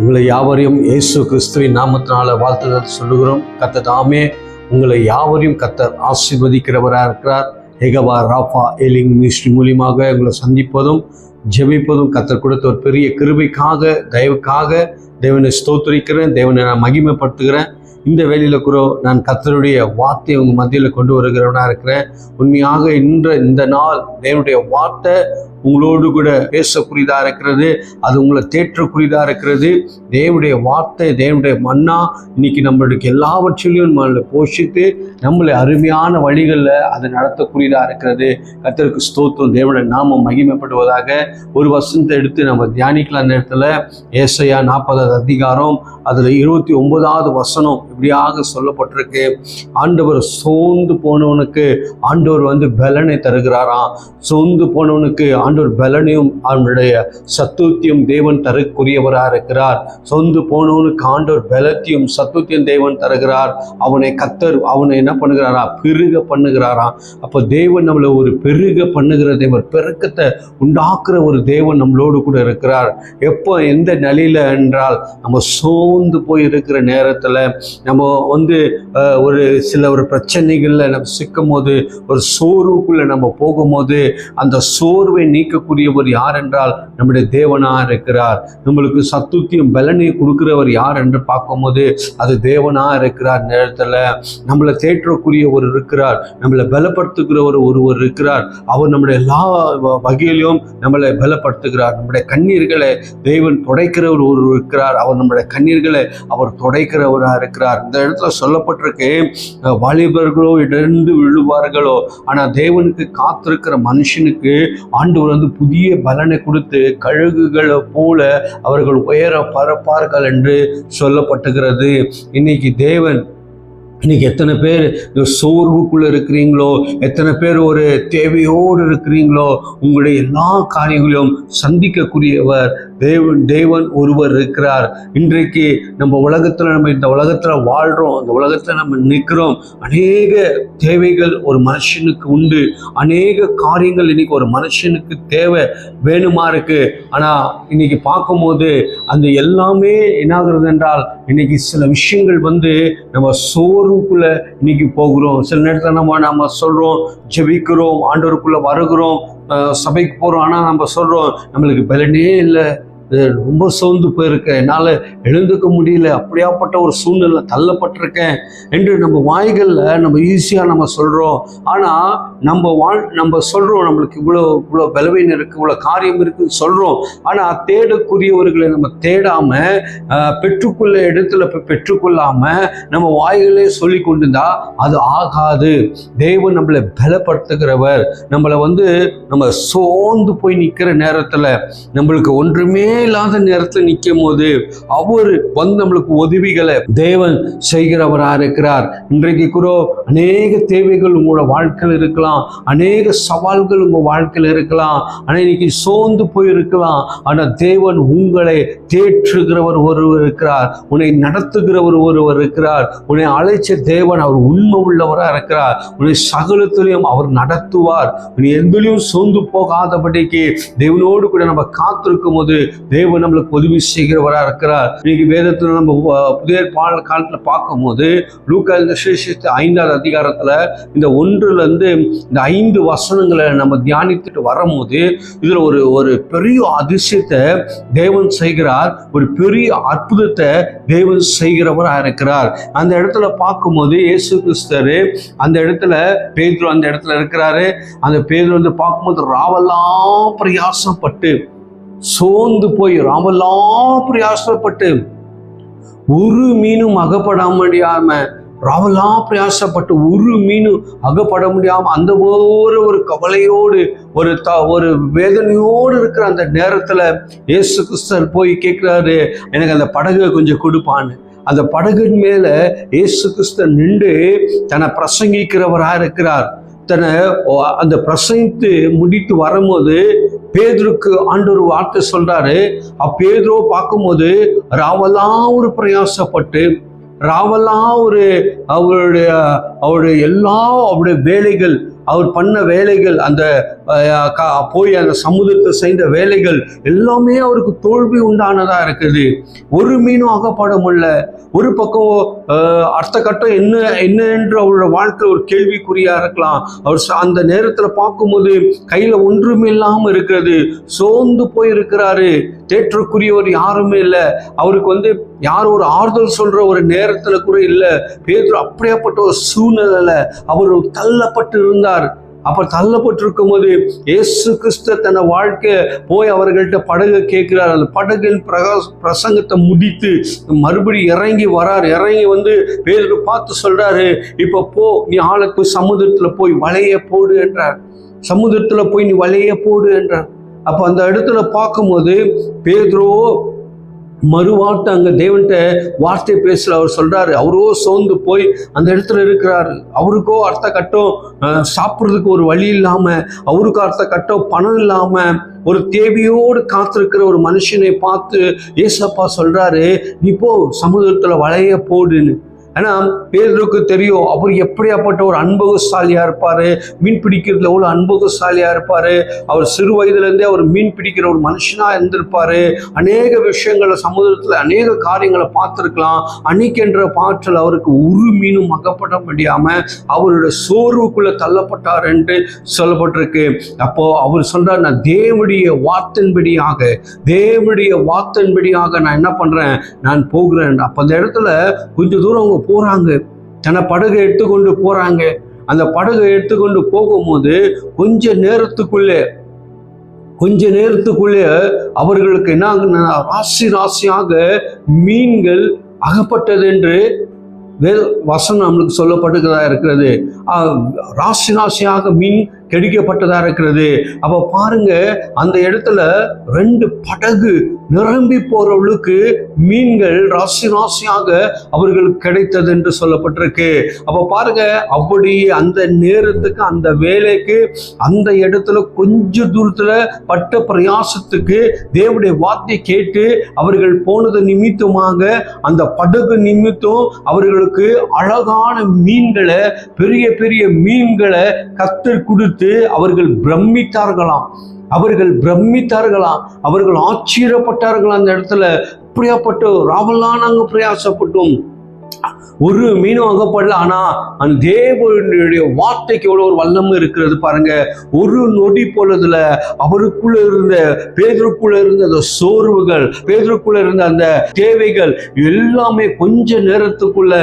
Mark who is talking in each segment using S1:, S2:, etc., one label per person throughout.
S1: உங்களை யாவரையும் இயேசு கிறிஸ்துவின் நாமத்தினால வாழ்த்துதல் சொல்லுகிறோம். கர்த்தர் தாமே உங்களை யாவரையும் கர்த்தர் ஆசீர்வதிக்கிறவராக இருக்கிறார். யெகோவா ராஃபா ஏலிங் மினிஸ்ட்ரி மூலியமாக உங்களை சந்திப்பதும் ஜெபிப்பதும் கர்த்தர் கொடுத்த ஒரு பெரிய கிருபைக்காக, தயவுக்காக தேவனை ஸ்தோத்திரிக்கிறேன், தேவனை நான் மகிமைப்படுத்துகிறேன். இந்த வேளையில கூட நான் கர்த்தருடைய வார்த்தையை உங்கள் மத்தியில் கொண்டு வருகிறவனாக இருக்கிறேன். உண்மையாக இந்த நாள் தேவனுடைய வார்த்தை உங்களோடு கூட பேசக்கூடியதாக இருக்கிறது. அது உங்களை தேற்றக்கூடியதாக இருக்கிறது. தேவனுடைய வார்த்தை, தேவனுடைய மன்னா இன்னைக்கு நம்மளுக்கு எல்லாவற்றிலையும் நம்மளை போஷித்து நம்மளை அருமையான வழிகளில் அதை நடத்தக்கூடியதாக இருக்கிறது. கர்த்தருக்கு ஸ்தோத்திரம், தேவனுடைய நாமம் மகிமைப்படுவதாக. ஒரு வசனத்தை எடுத்து நம்ம தியானிக்கலாம். நேரத்தில் ஏசாயா 40வது அதிகாரம் அதில் 29வது வசனம் இப்படியாக சொல்லப்பட்டிருக்கு. ஆண்டவர் சோர்ந்து போனவனுக்கு ஆண்டவர் பலனை தருகிறாராம். சோர்ந்து போனவனுக்கு ஆண்டவர் பலனையும் அவனுடைய சத்துவத்தையும் தேவன் தரக்கூடியவராக இருக்கிறார். சொந்து போனவனுக்கு ஆண்டவர் பலத்தையும் சத்துவத்தையும் தேவன் தருகிறார். அவனை என்ன பண்ணுகிறாரா? பெருக பண்ணுகிறாராம். அப்போ தேவன் நம்மளை ஒரு பெருக பண்ணுகிற தேவன், பெருக்கத்தை உண்டாக்குற ஒரு தேவன் நம்மளோடு கூட இருக்கிறார். எப்போ எந்த நிலையில என்றால், நம்ம சோர்ந்து போய் இருக்கிற நேரத்தில், நம்ம ஒரு பிரச்சனைகளில் நம்ம சிக்கும் போது, ஒரு சோர்வுக்குள்ள நம்ம போகும்போது, அந்த சோர்வை நீக்கக்கூடியவர் யார் என்றால் நம்முடைய தேவனாக இருக்கிறார். நம்மளுக்கு சத்துவத்தையும் பலனையும் கொடுக்கிறவர் யார் என்று பார்க்கும்போது அது தேவனாக இருக்கிறார். நேரத்தில் நம்மளை தேற்றக்கூடிய ஒரு இருக்கிறார், நம்மளை பலப்படுத்துகிறவர் ஒருவர் இருக்கிறார். அவர் நம்முடைய எல்லா வகையிலும் நம்மளை பலப்படுத்துகிறார். நம்முடைய கண்ணீர்களை தேவன் துடைக்கிறவர் ஒருவர் இருக்கிறார். அவர் நம்முடைய கண்ணீர்களை அவர் துடைக்கிறவராக இருக்கிறார். இந்த இடத்துல சொல்லப்பட்டிருக்கு, வாலிபர்களோ இடர்ந்து விழுவார்களோ, ஆனால் தேவனுக்கு காத்திருக்கிற மனுஷனுக்கு ஆண்டவர் புதிய பலனை கொடுத்து கழுகுகளை போல அவர்கள் உயர பறப்பார்கள் என்று சொல்லப்பட்டுகிறது. இன்னைக்கு எத்தனை பேர் சோர்வுக்குள்ள இருக்கிறீங்களோ, எத்தனை பேர் ஒரு தேவையோடு இருக்கிறீங்களோ, உங்களுடைய எல்லா காரியங்களையும் சந்திக்கக்கூடியவர் தேவன் ஒருவர் இருக்கிறார். இன்றைக்கு நம்ம இந்த உலகத்தில் வாழ்கிறோம், இந்த உலகத்தில் நம்ம நிற்கிறோம். அநேக தேவைகள் ஒரு மனுஷனுக்கு உண்டு, அநேக காரியங்கள் இன்னைக்கு ஒரு மனுஷனுக்கு தேவை வேணுமா இருக்கு. ஆனால் இன்னைக்கு பார்க்கும்போது அந்த எல்லாமே என்னாகிறது என்றால், இன்னைக்கு சில விஷயங்கள் நம்ம சோர்வுக்குள்ள இன்னைக்கு போகிறோம். சில நேரத்தில் நம்ம சொல்றோம், ஜெபிக்கிறோம், ஆண்டவருக்குள்ள வருகிறோம், சபைக்கு போகிறோம். ஆனால் நம்ம சொல்றோம், நம்மளுக்கு பலனே இல்லை, ரொம்ப சோர்ந்து போயிருக்கேன், என்னால் எழுந்துக்க முடியல, அப்படியாப்பட்ட ஒரு சூழ்நிலை தள்ளப்பட்டிருக்கேன் என்று நம்ம வாய்களில் நம்ம ஈஸியாக நம்ம சொல்கிறோம். ஆனால் நம்ம சொல்கிறோம், நம்மளுக்கு இவ்வளோ பலவீனம் இருக்குது, இவ்வளோ காரியம் இருக்குதுன்னு சொல்கிறோம். ஆனால் தேடக்கூடியவர்களை நம்ம தேடாமல், பெற்றுக்கொள்ள இடத்துல போய் பெற்றுக்கொள்ளாமல் நம்ம வாய்களே சொல்லி கொண்டிருந்தா அது ஆகாது. தேவன் நம்மளை பலப்படுத்துகிறவர். நம்மளை நம்ம சோர்ந்து போய் நிற்கிற நேரத்தில், நம்மளுக்கு ஒன்றுமே இல்லாத நேரத்தில் நிற்கும் போது அவர் நம்மளுக்கு உதவிகளை தேவன் செய்கிறவராக இருக்கிறார். இன்றைக்கு கூட அநேக தேவைகள் உங்களோட வாழ்க்கையில் இருக்கலாம், அநேக சவால்கள் உங்க வாழ்க்கையில் இருக்கலாம், ஆனால் இன்னைக்கு சோர்ந்து போயிருக்கலாம். ஆனால் தேவன் உங்களை தேற்றுகிறவர் ஒருவர் இருக்கிறார், உன்னை நடத்துகிறவர் ஒருவர் இருக்கிறார். உன்னை அழைச்ச தேவன் அவர் உண்மை உள்ளவராக இருக்கிறார். உன்னை சகலத்திலையும் அவர் நடத்துவார். நீ எதிலையும் சோர்ந்து போகாதபடிக்கு தேவனோடு கூட நம்ம காத்திருக்கும் போது தேவன் நம்மளுக்கு உதவி செய்கிறவராக இருக்கிறார். இன்னைக்கு வேதத்தில் நம்ம புதிய காலத்தில் பார்க்கும்போது லூக்கா 5வது அதிகாரத்தில் இந்த 1லேருந்து இந்த 5 வசனங்களை நம்ம தியானித்துட்டு வரும்போது இதில் ஒரு பெரிய அதிசயத்தை தேவன் செய்கிறார், ஒரு பெரிய அற்புதத்தை தேவன் செய்கிறவராக இருக்கிறார். அந்த இடத்துல பார்க்கும்போது இயேசு கிறிஸ்து அந்த இடத்துல பேதுரு அந்த இடத்துல இருக்கிறாரு. அந்த பேதுரு பார்க்கும்போது ராவெல்லாம் பிரயாசப்பட்டு சோர்ந்து போய் ராவெல்லாம் பிரயாசப்பட்டு ஒரு மீனும் அகப்பட முடியாம, ராவெல்லாம் பிரயாசப்பட்டு ஒரு மீனும் அகப்பட முடியாம அந்த ஒரு கவலையோடு ஒரு வேதனையோடு இருக்கிற அந்த நேரத்துல இயேசு கிறிஸ்து போய் கேட்கிறாரு, எனக்கு அந்த படகை கொஞ்சம் கொடுப்பான்னு. அந்த படகின் மேல இயேசு கிறிஸ்து நின்று தன்னை பிரசங்கிக்கிறவராக இருக்கிறார். அந்த பிரசங்கித்து முடித்து வரும்போது பேதுருக்கு ஆண்டவர் வார்த்தை சொல்றாரு. பேதுரு பார்க்கும்போது ராவெல்லாம் ஒரு பிரயாசப்பட்டு, ராவெல்லாம் அவருடைய அவருடைய வேலைகள், அவர் பண்ண வேலைகள், அந்த போய் அந்த சமுதிரத்தை செய்த வேலைகள் எல்லாமே அவருக்கு தோல்வி உண்டானதா இருக்குது. ஒரு மீனும் அகப்பட முடியல. ஒரு பக்கம் அடுத்த கட்டம் என்ன என்று அவரோட வாழ்க்கை ஒரு கேள்விக்குறியா இருக்கலாம். அவர் அந்த நேரத்துல பார்க்கும்போது கையில ஒன்றுமே இல்லாம இருக்கிறது, சோர்ந்து போய் இருக்கிறாரு. தேற்றக்குரியவர் யாருமே இல்லை. அவருக்கு யாரும் ஒரு ஆறுதல் சொல்ற ஒரு நேரத்துல கூட இல்லை. பேதுரு அப்படியாப்பட்ட ஒரு சூழ்நிலையில அவர் தள்ளப்பட்டு இருந்தார். அப்ப தள்ளப்பட்டிருக்கும் போது இயேசு கிறிஸ்து தன்னை வாழ்க்கை போய் அவர்கள்ட்ட படகு கேட்கிறார். அந்த படகின் பிரசங்கத்தை முடித்து மறுபடி இறங்கி வரார். இறங்கி பேதுரு பார்த்து சொல்றாரு, இப்ப போ, நீ ஆளுக்கு சமுதிரத்துல போய் வலைய போடு என்றார். சமுதிரத்துல போய் நீ வலைய போடு என்றார். அப்ப அந்த இடத்துல பார்க்கும்போது பேதுரு மறுவார்த்தை அங்க தேவன்கிட்ட வார்த்தை பேசல. அவர் சொல்றாரு, அவரோ சோர்ந்து போய் அந்த இடத்துல இருக்கிறாரு. அவருக்கோ அடுத்த கட்டம் சாப்பிட்றதுக்கு ஒரு வழி இல்லாம, அவருக்கோ அடுத்த கட்டம் பணம் இல்லாம, ஒரு தேவையோடு காத்திருக்கிற ஒரு மனுஷனை பார்த்து ஏசப்பா சொல்றாரு, நீ போ சமுதிரத்துல வலைய போடுன்னு. ஏன்னா பேதுருக்கு தெரியும் அவர் எப்படியாப்பட்ட ஒரு அனுபவசாலியா இருப்பாரு, மீன் பிடிக்கிறதுல எவ்வளவு அனுபவசாலியா இருப்பாரு. அவர் சிறு வயதுல இருந்தே அவர் மீன் பிடிக்கிற ஒரு மனுஷனா இருந்திருப்பாரு. அநேக விஷயங்களை சமுதிரத்துல அநேக காரியங்களை பார்த்திருக்கலாம். அன்னைக்கென்ற பாற்றல் அவருக்கு ஒரு மீனும் அகப்பட முடியாம அவருடைய சோர்வுக்குள்ள தள்ளப்பட்டார் என்று சொல்லப்பட்டிருக்கு. அப்போ அவர் சொல்றார், நான் தேவனுடைய வார்த்தையின்படியாக நான் என்ன பண்றேன், நான் போகிறேன். அப்ப அந்த இடத்துல கொஞ்ச தூரம் அவங்க போறாங்க, தன்னை படகை எடுத்துக்கொண்டு போறாங்க. அந்த படகை எடுத்துக்கொண்டு போகும்போது கொஞ்ச நேரத்துக்குள்ளே அவர்களுக்கு என்ன, ராசியாக மீன்கள் அகப்பட்டது என்று வசனம் நம்மளுக்கு சொல்லப்பட்டதா இருக்கிறது. ராசியாக மீன் கெடுக்கப்பட்டதா இருக்கிறது. அப்ப பாருங்க, அந்த இடத்துல 2 படகு நிரம்பி போறவளுக்கு மீன்கள் ராசியாக அவர்களுக்கு கிடைத்தது என்று சொல்லப்பட்டிருக்கு. அப்ப பாருங்க, அப்படி அந்த நேரத்துக்கு அந்த வேலைக்கு அந்த இடத்துல கொஞ்ச தூரத்துல பட்ட பிரயாசத்துக்கு தேவனுடைய வார்த்தை கேட்டு அவர்கள் போனது நிமித்தமாக அந்த படகு நிமித்தம் அவர்களுக்கு அழகான மீன்களை, பெரிய பெரிய மீன்களை கர்த்தர் கொடுத்து அவர்கள் பிரமித்தார்களாம். அவர்கள் ஆச்சரியப்பட்டார்களாம். அந்த இடத்துல அப்படியாப்பட்ட ராவெல்லாம் நாங்க பிரயாசப்பட்டோம், ஒரு மீனும் அகப்படல. ஆனா அந்த தேவனுடைய வார்த்தைக்கு எவ்வளவு ஒரு வல்லமை இருக்கிறது பாருங்க. ஒரு நொடி பொழுதுல அவருக்குள்ள இருந்த, பேதுருக்குள்ள இருந்த அந்த சோர்வுகள், பேதுருக்குள்ள இருந்த அந்த தேவைகள் எல்லாமே கொஞ்ச நேரத்துக்குள்ள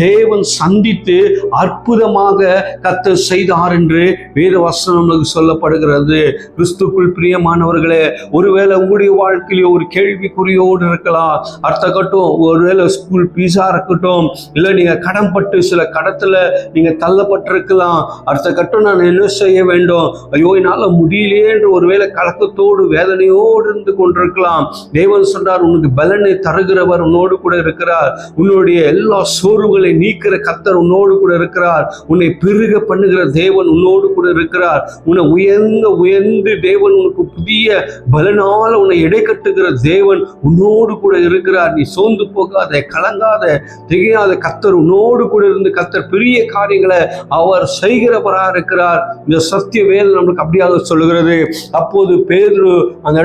S1: தேவன் சந்தித்து அற்புதமாக கர்த்தர் செய்தார் என்று வேத வசனம் சொல்லப்படுகிறது. கிறிஸ்துக்குள் பிரியமானவர்களே, ஒருவேளை உங்களுடைய வாழ்க்கையில ஒரு கேள்விக்குறியோடு இருக்கலாம். அடுத்த கட்டம் ஒருவேளை ஸ்கூல் பீஸா இருக்கட்டும், இல்ல நீங்க கடன் பட்டு சில கடத்துல நீங்க தள்ளப்பட்டிருக்கலாம். அடுத்த கட்டம் நான் என்ன செய்ய வேண்டும், ஐயோ என்னால முடியலையே என்று ஒருவேளை கலக்கத்தோடு வேதனையோடு இருந்து கொண்டிருக்கலாம். தேவன் சொல்றார், உனக்கு பலனை தருகிறவர் உன்னோடு கூட இருக்கிறார். உன்னுடைய எல்லா சோர்வுகளை நீக்கிற கர்த்தர் உன்னோடு கூட இருக்கிறார். உன்னை பெருக பண்ணுகிற தேவன் உன்னோடு கூட இருக்கிறார். உன்னை உயர்ந்து தேவன் உனக்கு புதிய பலனால உன்னை இடை கட்டுகிற தேவன் உன்னோடு கூட இருக்கிறார். நீ சோர்ந்து போகாத, கலங்காத, திகையாத. கர்த்தர் உன்னோடு கூட இருந்து கர்த்தர் பெரிய காரியங்களை அவர் செய்கிறவராக இருக்கிறார். இந்த சத்திய வேதம் நம்மளுக்கு அப்படியாக சொல்லுகிறது. அப்போது பேதுரு அந்த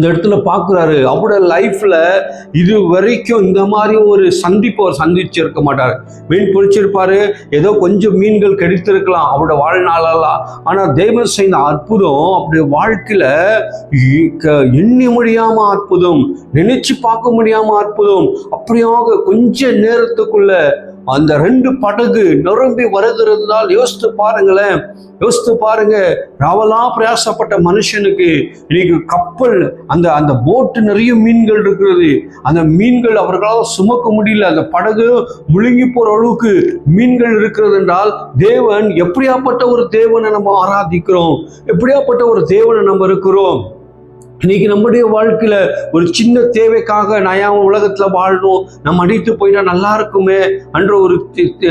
S1: இடத்துல பார்க்கிறாரு, அவருடைய லைஃப்ல இது வரைக்கும் இந்த மாதிரி ஒரு சந்திப்பு அவர் சந்திச்சிருக்க மாட்டார். மீன் பிடிச்சிருப்பாரு, ஏதோ கொஞ்சம் மீன்கள் கிடைத்திருக்கலாம் அவருடைய வாழ்நாளெல்லாம். ஆனா தேவன் செய்த அற்புதம் அப்படி வாழ்க்கையில எண்ணி முடியாம அற்புதம், நினைச்சு பார்க்க முடியாம அற்புதம். அப்படியாக கொஞ்ச நேரத்துக்குள்ள அந்த 2 படகு நிரம்பி வருகிறதுனால் யோசித்து பாருங்க. ராவெல்லாம் பிரயாசப்பட்ட மனுஷனுக்கு இன்னைக்கு கப்பல், அந்த போட்டு நிறைய மீன்கள் இருக்கிறது. அந்த மீன்கள் அவர்களால் சுமக்க முடியல, அந்த படகு முழுங்கி போற அளவுக்கு மீன்கள் இருக்கிறது என்றால் தேவன் எப்படியாப்பட்ட ஒரு தேவனை நம்ம ஆராதிக்கிறோம், எப்படியாப்பட்ட ஒரு தேவனை நம்ம இருக்கிறோம். இன்னைக்கு நம்முடைய வாழ்க்கையில ஒரு சின்ன தேவைக்காக நான் உலகத்துல வாழணும், நம்ம அடித்து போயிட்டா நல்லா இருக்குமே என்ற ஒரு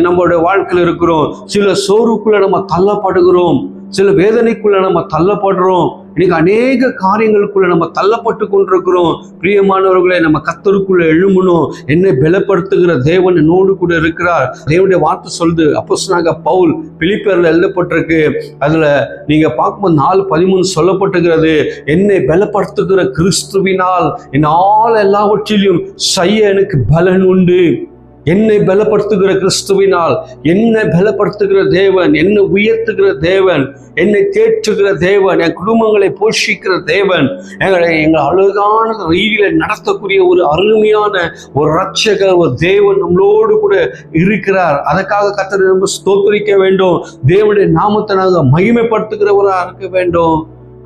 S1: நம்மளுடைய வாழ்க்கையில இருக்கிறோம். சில சோர்வுக்குள்ள நம்ம தள்ளப்படுகிறோம், சில வேதனைக்குள்ள நம்ம தள்ளப்படுறோம். இன்னைக்கு அநேக காரியங்களுக்குள்ள நம்ம தள்ளப்பட்டு கொண்டிருக்கிறோம். பிரியமானவர்களை, நம்ம கர்த்தருக்குள்ள எழும்பணும். என்னை பலப்படுத்துகிற தேவன் என்னோடு கூட இருக்கிறார். தேவனுடைய வார்த்தை சொல்லுது. அப்போஸ்தலனாகிய பவுல் பிலிப்பியர்ல எழுதப்பட்டிருக்கு. அதுல நீங்க பார்க்கும்போது 4:13 சொல்லப்பட்டிருக்கிறது, என்னை பலப்படுத்துகிற கிறிஸ்துவினால் என்னால் எல்லாவற்றிலும் செய்ய எனக்கு பலன் உண்டு. என்னை பலப்படுத்துகிற கிறிஸ்துவினால், என்னை பலப்படுத்துகிற தேவன், என்னை உயர்த்துகிற தேவன், என்னை தேற்றுகிற தேவன், என் குடும்பங்களை போஷிக்கிற தேவன், எங்களை அழகான ரீதியில நடத்தக்கூடிய ஒரு அருமையான ஒரு இரட்சகர், ஒரு தேவன் நம்மளோடு கூட இருக்கிறார். அதற்காக கர்த்தரை நம்ம ஸ்தோத்திரிக்க வேண்டும். தேவனுடைய நாமத்தை நாங்கள் மகிமைப்படுத்துகிறவராக இருக்க வேண்டும்.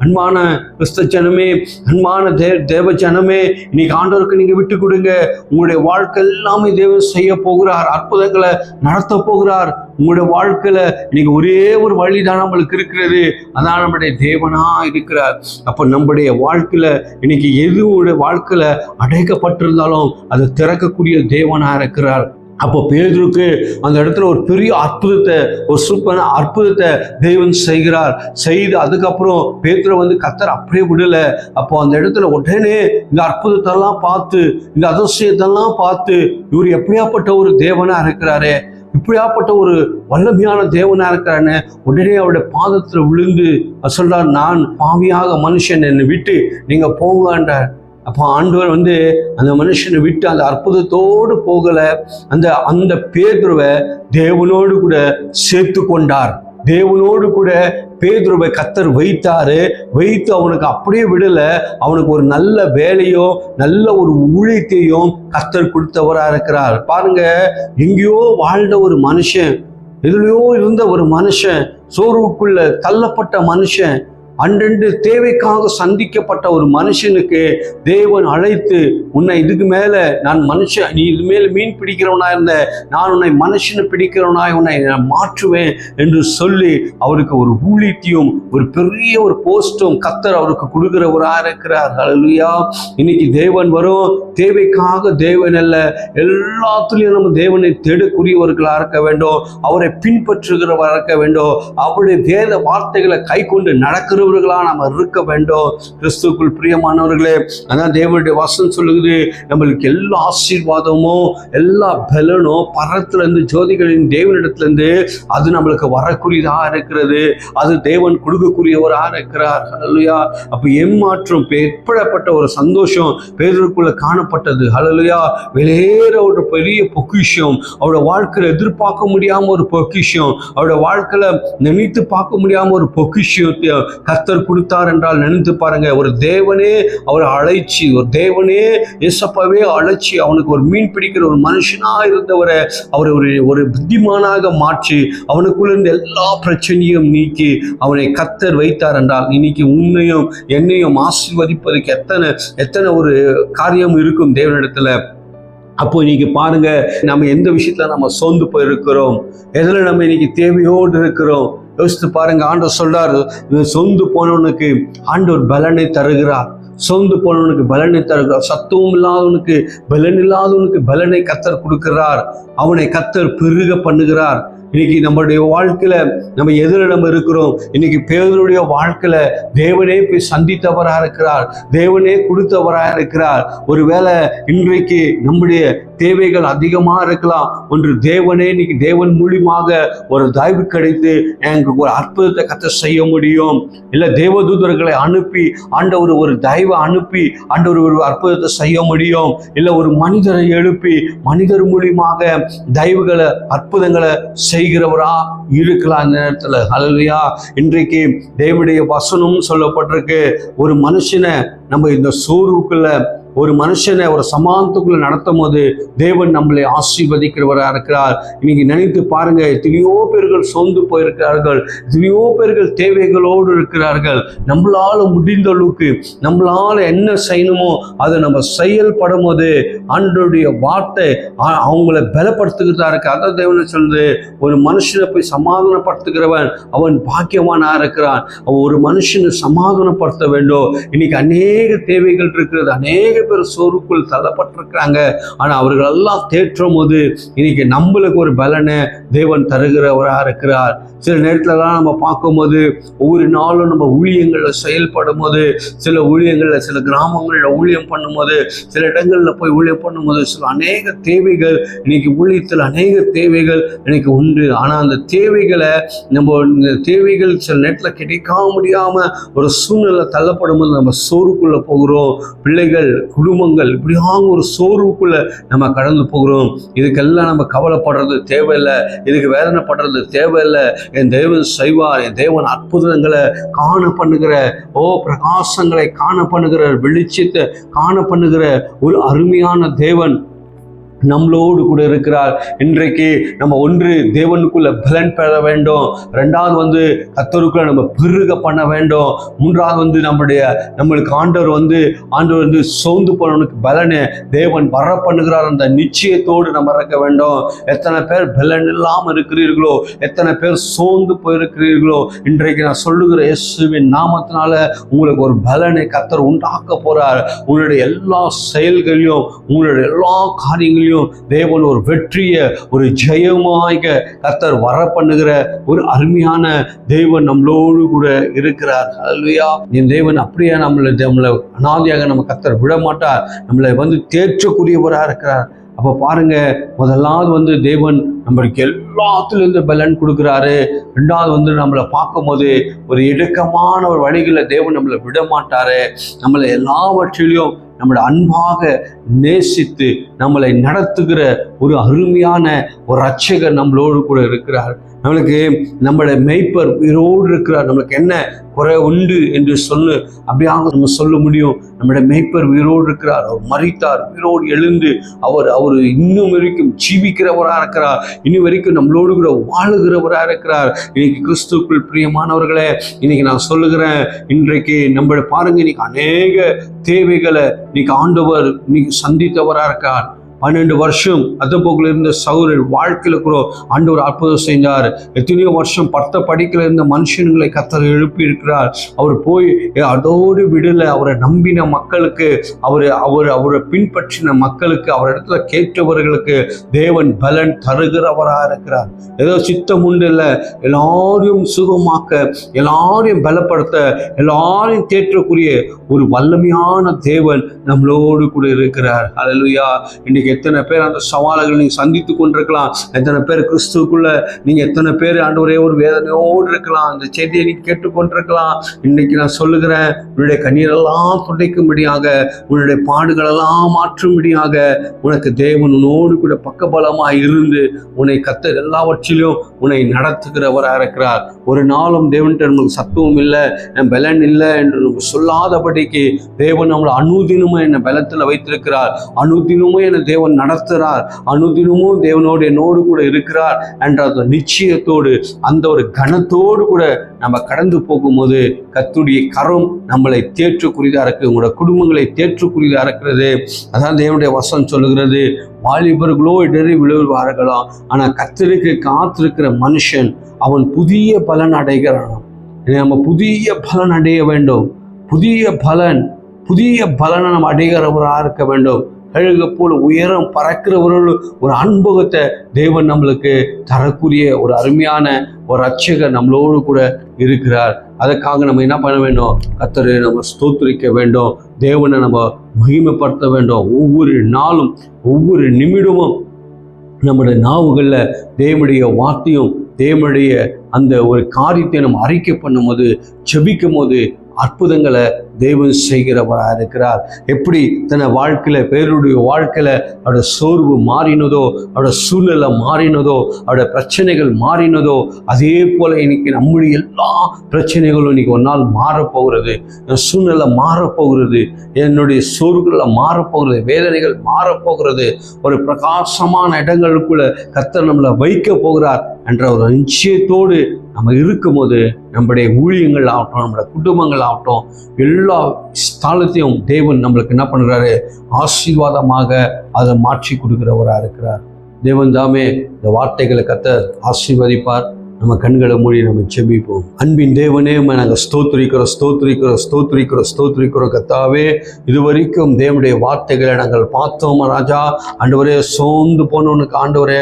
S1: அன்பான கிறிஸ்த ஜனமே, அன்பான தேவ ஜனமே, இன்னைக்கு ஆண்டவருக்கு நீங்க விட்டு கொடுங்க. உங்களுடைய வாழ்க்கை எல்லாமே தேவன் செய்ய போகிறார். அற்புதங்களை நடத்த போகிறார். உங்களுடைய வாழ்க்கையில இன்னைக்கு ஒரே ஒரு வழிதான் நம்மளுக்கு இருக்கிறது, அதான் நம்முடைய தேவனா இருக்கிறார். அப்ப நம்முடைய வாழ்க்கையில இன்னைக்கு எது உங்களுடைய வாழ்க்கையில அடைக்கப்பட்டிருந்தாலும் அதை திறக்கக்கூடிய தேவனா இருக்கிறார். அப்போ பேதுருக்கு அந்த இடத்துல ஒரு பெரிய அற்புதத்தை, ஒரு சூப்பரான அற்புதத்தை தேவன் செய்கிறார். செய்து அதுக்கப்புறம் பேதுரை கர்த்தர் அப்படியே விடலை. அப்போ அந்த இடத்துல உடனே இந்த அற்புதத்தெல்லாம் பார்த்து, இந்த அதிசயத்தெல்லாம் பார்த்து, இவர் எப்படியாப்பட்ட ஒரு தேவனா இருக்கிறாரு, இப்படியாப்பட்ட ஒரு வல்லமையான தேவனா இருக்கிறான்னு உடனே அவருடைய பாதத்துல விழுந்து சொல்றார், நான் பாவியாக மனுஷன், என்னை விட்டு நீங்க போங்கன்றார். அப்போ ஆண்டவர் அந்த மனுஷனை விட்டு அந்த அற்புதத்தோடு போகல, அந்த பேதுருவை தேவனோடு கூட சேர்த்து கொண்டார். தேவனோடு கூட பேதுருவை கர்த்தர் வைத்து அவனுக்கு அப்படியே விடல. அவனுக்கு ஒரு நல்ல வேலையோ நல்ல ஒரு ஊழியத்தையும் கர்த்தர் கொடுத்தவரா இருக்கிறார். பாருங்க, எங்கேயோ வாழ்ந்த ஒரு மனுஷன், எதுலையோ இருந்த ஒரு மனுஷன், சோர்வுக்குள்ள தள்ளப்பட்ட மனுஷன், அன்றென்று தேவைக்காக சந்திக்கப்பட்ட ஒரு மனுஷனுக்கு தேவன் அழைத்து, உன்னை இதுக்கு மேல நான் மனுஷன், நீ இது மேல மீன் பிடிக்கிறவனா இருந்த, நான் உன்னை மனுஷனை பிடிக்கிறவனாய் உன்னை நான் மாற்றுவேன் என்று சொல்லி அவருக்கு ஒரு ஊழியத்தையும் ஒரு பெரிய ஒரு போஸ்டும் கர்த்தர் அவருக்கு கொடுக்கிறவரா இருக்கிறார். ஹல்லேலூயா. இன்னைக்கு தேவன் வரும். தேவைக்காக தேவன் அல்ல, எல்லாத்துலயும் நம்ம தேவனை தேடக்கூடியவர்களா இருக்க வேண்டும். அவரை பின்பற்றுகிறவராக இருக்க வேண்டும். அவருடைய வேத வார்த்தைகளை கை கொண்டு நடக்கிற நம்ம இருக்க வேண்டும். கிறிஸ்துவுக்குள் பிரியமானவர்களே, அதான் தேவனுடைய வசனம் சொல்லுகிறது, நம்மளுக்கு எல்லா ஆசீர்வாதமும் எல்லா பலனும் பரத்துல இருந்து, ஜோதிகளின் தேவனிடத்திலிருந்து அது நம்மளுக்கு வரக்கூடியதா இருக்கிறது. அது தேவன் கொடுக்கக்கூடியவரா இருக்கிறார். ஹல்லேலூயா. அப்ப ஏமாற்றம், எப்படிப்பட்ட ஒரு சந்தோஷம் பேதுருக்குள்ள காணப்பட்டது. ஹல்லேலூயா. வெளியேற ஒரு பெரிய பொக்கிஷம், அவருடைய வாழ்க்கையில எதிர்பார்க்க முடியாம ஒரு பொக்கிஷம், அவருடைய வாழ்க்கையில நினைத்து பார்க்க முடியாம ஒரு பொக்கிஷத்தை கர்த்தர் கொடுத்தார் என்றால் நினைத்து பாருங்க. ஒரு தேவனே அவரை அழைச்சி, ஒரு தேவனே இயேசுவை அழைச்சி, அவனுக்கு ஒரு மீன் பிடிக்கிற ஒரு மனுஷனா இருந்தவரை அவரை ஒரு புத்திமானாக மாற்றி, அவனுக்குள்ள இருந்த எல்லா பிரச்சனையும் நீக்கி அவனை கர்த்தர் வைத்தார் என்றால், இன்னைக்கு உன்னையும் என்னையும் ஆசீர்வதிப்பதற்கு எத்தனை ஒரு காரியம் இருக்கும் தேவனிடத்துல. அப்போ இன்னைக்கு பாருங்க, நம்ம எந்த விஷயத்துல நம்ம சோர்ந்து போயிருக்கிறோம், எதுல நம்ம இன்னைக்கு தேவையோடு இருக்கிறோம். யோசித்து பாருங்க. ஆண்டவர் சொல்றாரு, சொந்து போனவனுக்கு ஆண்டவர் பலனை தருகிறார். சொந்து போனவனுக்கு பலனை தருகிறார். சத்துவம் இல்லாதவனுக்கு, பலன் இல்லாதவனுக்கு பலனை கர்த்தர் கொடுக்கிறார். அவனை கர்த்தர் பெருக பண்ணுகிறார். இன்னைக்கு நம்மளுடைய வாழ்க்கையில நம்ம எதிர நம்ம இருக்கிறோம். இன்னைக்கு பேதுருடைய வாழ்க்கையில தேவனே போய் சந்தித்தவரா இருக்கிறார், தேவனே கொடுத்தவரா இருக்கிறார். ஒருவேளை இன்றைக்கு நம்முடைய தேவைகள் அதிகமா இருக்கலாம். ஒன்று தேவனே இன்னைக்கு தேவன் மூலியமாக ஒரு தயவு கிடைத்து எனக்கு ஒரு அற்புதத்தை கர்த்தர் செய்ய முடியும். இல்ல தேவதூதர்களை அனுப்பி ஆண்டவர் ஒரு தயவை அனுப்பி ஆண்டவர் ஒரு அற்புதத்தை செய்ய முடியும். இல்ல ஒரு மனிதரை எழுப்பி மனிதர் மூலியமாக தயவுகளை அற்புதங்களை செய்கிறவரா இருக்கலாம் இந்த நேரத்துல. ஹல்லேலூயா. இன்றைக்கு தேவனுடைய வசனம் சொல்லப்பட்டிருக்கு, ஒரு மனுஷனை நம்ம இந்த சோர்வுக்குள்ள, ஒரு மனுஷனை ஒரு சமாதானத்துக்குள்ள நடத்தும் போது தேவன் நம்மளை ஆசீர்வதிக்கிறவராக இருக்கிறார். இன்னைக்கு நினைத்து பாருங்க, எத்தனையோ பேர்கள் சோர்ந்து போயிருக்கிறார்கள், எத்தனையோ பேர்கள் தேவைகளோடு இருக்கிறார்கள். நம்மளால முடிந்த அளவுக்கு நம்மளால என்ன செய்யணுமோ அதை நம்ம செயல்படும் போது ஆண்டவருடைய வார்த்தை அவங்களை பலப்படுத்துகிறதா இருக்கு. அதான் தேவன் சொல்றது, ஒரு மனுஷனை போய் சமாதானப்படுத்துகிறவன் அவன் பாக்கியவானா இருக்கிறான். அவன் ஒரு மனுஷனை சமாதானப்படுத்த வேண்டும். இன்னைக்கு அநேக தேவைகள் இருக்கிறது, அநேக பேர் சோர்வுக்குள் தள்ளப்பட்டிருக்கிறாங்க. ஆனா அவர்கள் எல்லாம் தேற்றும் போது இன்னைக்கு நம்மளுக்கு ஒரு பலனை தேவன் தருகிறவராக இருக்கிறார். சில நேரத்துலலாம் நம்ம பார்க்கும்போது ஒவ்வொரு நாளும் நம்ம ஊழியங்களில் செயல்படும் போது, சில ஊழியங்களில் சில கிராமங்களில் ஊழியம் பண்ணும்போது, சில இடங்களில் போய் ஊழியம் பண்ணும்போது சில அநேக தேவைகள் இன்னைக்கு ஊழியத்தில் அநேக தேவைகள் இன்னைக்கு உண்டு. ஆனால் அந்த தேவைகளை இந்த தேவைகள் சில நேரத்தில் கிடைக்காம முடியாம ஒரு சூழ்நிலை தள்ளப்படும் போது நம்ம சோர்வுக்குள்ள போகிறோம். பிள்ளைகள், குடும்பங்கள் இப்படியாக ஒரு சோர்வுக்குள்ள நம்ம கடந்து போகிறோம். இதுக்கெல்லாம் நம்ம கவலைப்படுறது தேவையில்லை, இதுக்கு வேதனைப்படுறது தேவையில்லை. என் தேவன் செய்வார், என் தேவன் அற்புதங்களை காண பண்ணுகிற பிரகாசங்களை காண பண்ணுகிற வெளிச்சத்தை காண பண்ணுகிற ஒரு அருமையான தேவன் நம்மளோடு கூட இருக்கிறார். இன்றைக்கு நம்ம ஒன்று தேவனுக்குள்ள பலன் பெற வேண்டும், ரெண்டாவது கர்த்தருக்குள்ள நம்ம பெருக பண்ண வேண்டும், மூன்றாவது நம்மளுக்கு ஆண்டவர் சோர்ந்து போனவனுக்கு பலனை தேவன் வர பண்ணுகிறார் அந்த நிச்சயத்தோடு நம்ம இருக்க வேண்டும். எத்தனை பேர் பலன் இல்லாமல் இருக்கிறீர்களோ, எத்தனை பேர் சோர்ந்து போயிருக்கிறீர்களோ, இன்றைக்கு நான் சொல்லுகிற இயேசுவின் நாமத்தினால உங்களுக்கு ஒரு பலனை கர்த்தர் உண்டாக்க போறார். உங்களுடைய எல்லா செயல்களையும், உங்களுடைய எல்லா காரியங்களையும் தேவன் ஒரு வெற்றியை, ஒரு ஜெயமாக கர்த்தர் வர பண்ணுகிற ஒரு அருமையான தேவன் நம்மளோடு கூட இருக்கிறார். ஹல்லேலூயா. என் தேவன் அப்படியே நம்மளை அனாதையாக நம்ம கர்த்தர் விட மாட்டார், நம்மளை தேற்றக்கூடியவராக இருக்கிறார். அப்போ பாருங்க, முதலாவது தேவன் நம்மளுக்கு எல்லாத்துலேருந்து பலன் கொடுக்குறாரு. ரெண்டாவது நம்மளை பார்க்கும்போது ஒரு இடுக்கமான ஒரு வழிகளை தேவன் நம்மளை விட மாட்டாரு. நம்மளை எல்லாவற்றிலையும் நம்மளை அன்பாக நேசித்து நம்மளை நடத்துகிற ஒரு அருமையான ஒரு இரட்சகர் நம்மளோடு கூட இருக்கிறார். நம்மளை மெய்ப்பர் உயிரோடு இருக்கிறார். நம்மளுக்கு என்ன குறை உண்டு என்று அப்படியாக நம்ம சொல்ல முடியும். நம்முடைய மெய்ப்பர் உயிரோடு இருக்கிறார், அவர் மரித்தார், உயிரோடு எழுந்து அவர் இன்னும் வரைக்கும் ஜீவிக்கிறவராக இருக்கிறார், இன்னும் வரைக்கும் நம்மளோடு கூட வாழுகிறவராக இருக்கிறார். இன்னைக்கு கிறிஸ்துவுக்குள் பிரியமானவர்களே, இன்னைக்கு நான் சொல்லுகிறேன், இன்றைக்கு நம்மளை பாருங்க, இன்னைக்கு அநேக தேவைகளை இன்னைக்கு ஆண்டவர் இன்னைக்கு சந்தித்தவராக இருக்கார். 12 வருஷம் அதப்போக்கில் இருந்த சகோதரர் வாழ்க்கையில் கூட ஆண்டவர் அற்புதம் செஞ்சார். எத்தனையோ வருஷம் படிக்கல இருந்த மனுஷன்களை கர்த்தர் எழுப்பி இருக்கிறார். அவர் போய் அதோடு விடல, அவரை நம்பின மக்களுக்கு, அவரை பின்பற்றின மக்களுக்கு, அவர் இடத்துல கேட்டவர்களுக்கு தேவன் பலன் தருகிறவராக இருக்கிறார். ஏதோ சித்தம் உண்டு இல்லை, எல்லாரையும் சுகமாக்க, எல்லாரையும் பலப்படுத்த, எல்லாரையும் தேற்றக்கூடிய ஒரு வல்லமையான தேவன் நம்மளோடு கூட இருக்கிறார். அல்லேலூயா. இன்னைக்கு எத்தனை பேர் அந்த சவால்களை நீங்க சந்தித்து கொண்டிருக்கலாம், எத்தனை பேர் கிறிஸ்துவுக்குள்ள நீங்க எத்தனை பேர் ஆண்டவரே ஒரு வேதனையோடு இருக்கலாம், அந்த செய்தியை நீங்க கேட்டுக்கொண்டிருக்கலாம். இன்னைக்கு நான் சொல்லுகிறேன், உன்னுடைய கண்ணீரெல்லாம் துடைக்கும்படியாக, உன்னுடைய பாடுகளெல்லாம் மாற்றும்படியாக உனக்கு தேவன் உன்னோடு கூட பக்கபலமாக இருந்து உன்னை கர்த்தர் எல்லாவற்றிலும் உன்னை நடத்துகிறவராக இருக்கிறார். ஒரு நாளும் தேவன்கிட்ட நமக்கு சத்துவம் இல்லை, என் பலன் இல்லை என்று நமக்கு சொல்லாதபடிக்கு தேவன் நம்மளை அனுதினமும் என்னை பலத்தில் வைத்திருக்கிறார். அனுதினமும் என்னை தேவன் நடத்துகிறார். அனுதினமும் தேவனோடு என்னோடு கூட இருக்கிறார் என்ற அந்த நிச்சயத்தோடு, அந்த ஒரு கணத்தோடு கூட நம்ம கடந்து போகும்போது கர்த்தருடைய கரம் நம்மளை தேற்றுக்குரியதாக இருக்கு, உங்களோட குடும்பங்களை தேற்றுக்குரியதாக இருக்கிறது. அதான் தேவனுடைய வசனம் சொல்லுகிறது, வாலிபர்களோ இடறி விழுவார்களாம், ஆனால் கர்த்தருக்கு காத்திருக்கிற மனுஷன் அவன் புதிய பலன் அடைகிறான். நம்ம புதிய பலன் அடைய வேண்டும். புதிய பலனை நம்ம அடைகிறவராக இருக்க வேண்டும். கழுகு போல் உயரம் பறக்கிறவர்கள் ஒரு அனுபவத்தை தேவன் நம்மளுக்கு தரக்கூடிய ஒரு அருமையான ஒரு இரட்சகர் நம்மளோடு கூட இருக்கிறார். அதுக்காக நம்ம என்ன பண்ண வேண்டும்? கர்த்தரை நம்ம ஸ்தோத்திரிக்க வேண்டும், தேவனை நம்ம மகிமைப்படுத்த வேண்டும். ஒவ்வொரு நாளும், ஒவ்வொரு நிமிடமும் நம்முடைய நாவுகளில் தேவனுடைய வார்த்தையும், தேவனுடைய அந்த ஒரு காரியத்தை நம்ம அறிக்கை பண்ணும்போது, ஜெபிக்கும் போது அற்புதங்களை தேவன் செய்கிறவராக இருக்கிறார். எப்படி தன்னை வாழ்க்கையில், பேருடைய வாழ்க்கையில் அவருடைய சோர்வு மாறினதோ, அவருடைய சூழ்நிலை மாறினதோ, அவருடைய பிரச்சனைகள் மாறினதோ, அதே போல இன்னைக்கு நம்முடைய எல்லா பிரச்சனைகளும் இன்னைக்கு ஒரு நாள் மாறப்போகிறது. என் சூழ்நிலை மாறப்போகிறது, என்னுடைய சோர்வுகளில் மாறப்போகிறது, வேதனைகள் மாறப்போகிறது. ஒரு பிரகாசமான இடங்களுக்குள்ள கர்த்தர் நம்மளை வைக்க போகிறார் என்ற ஒரு நிச்சயத்தோடு நம்ம இருக்கும்போது நம்முடைய ஊழியங்கள் ஆகட்டும், நம்முடைய குடும்பங்கள் ஆகட்டும், எல்லா ஸ்தானத்தையும் தேவன் நம்மளுக்கு என்ன பண்ணுறாரு? ஆசீர்வாதமாக அதை மாற்றி கொடுக்கிறவராக இருக்கிறார். தேவன் தாமே இந்த வார்த்தைகளை கர்த்தர் ஆசீர்வதிப்பார். நம்ம கண்களை மூடி நம்ம செபிப்போம். அன்பின் தேவனே, நாங்கள் ஸ்தோத்திரிக்கிறோம் கர்த்தாவே. இதுவரைக்கும் தேவனுடைய வார்த்தைகளை நாங்கள் பார்த்தோம் ராஜா. ஆண்டவரே, சோர்ந்து போனவனுக்கு ஆண்டவரே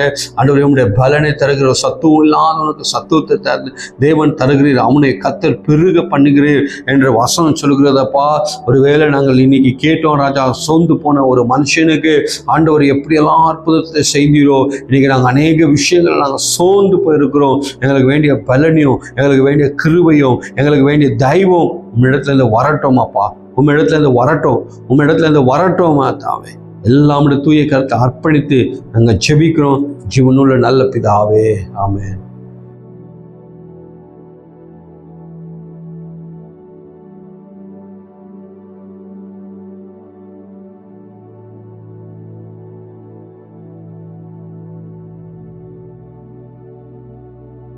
S1: உம்முடைய பலனை தருகிற, சத்துவம் இல்லாதவனுக்கு சத்துவத்தை தேவன் தருகிறீர், அவனை கர்த்தர் பெருக பண்ணுகிறீர் என்று வசனம் சொல்கிறதப்பா. ஒருவேளை நாங்கள் இன்னைக்கு கேட்டோம் ராஜா, சோர்ந்து போன ஒரு மனுஷனுக்கு ஆண்டவர் எப்படியெல்லாம் அற்புதத்தை செய்தீரோ, இன்னைக்கு நாங்கள் அநேக விஷயங்கள் நாங்கள் சோர்ந்து போயிருக்கிறோம். எங்களுக்கு வேண்டிய பலனையும், எங்களுக்கு வேண்டிய கிருபையும், எங்களுக்கு வேண்டிய தெய்வம் உம்மிடத்துலேருந்து வரட்டும் அப்பா. உம்மிடத்துலேருந்து வரட்டும் தாவே. எல்லாம் தூய கருத்தை அர்ப்பணித்து நாங்கள் ஜெபிக்கிறோம். ஜீவனுள்ள நல்ல பிதாவே, ஆமென்.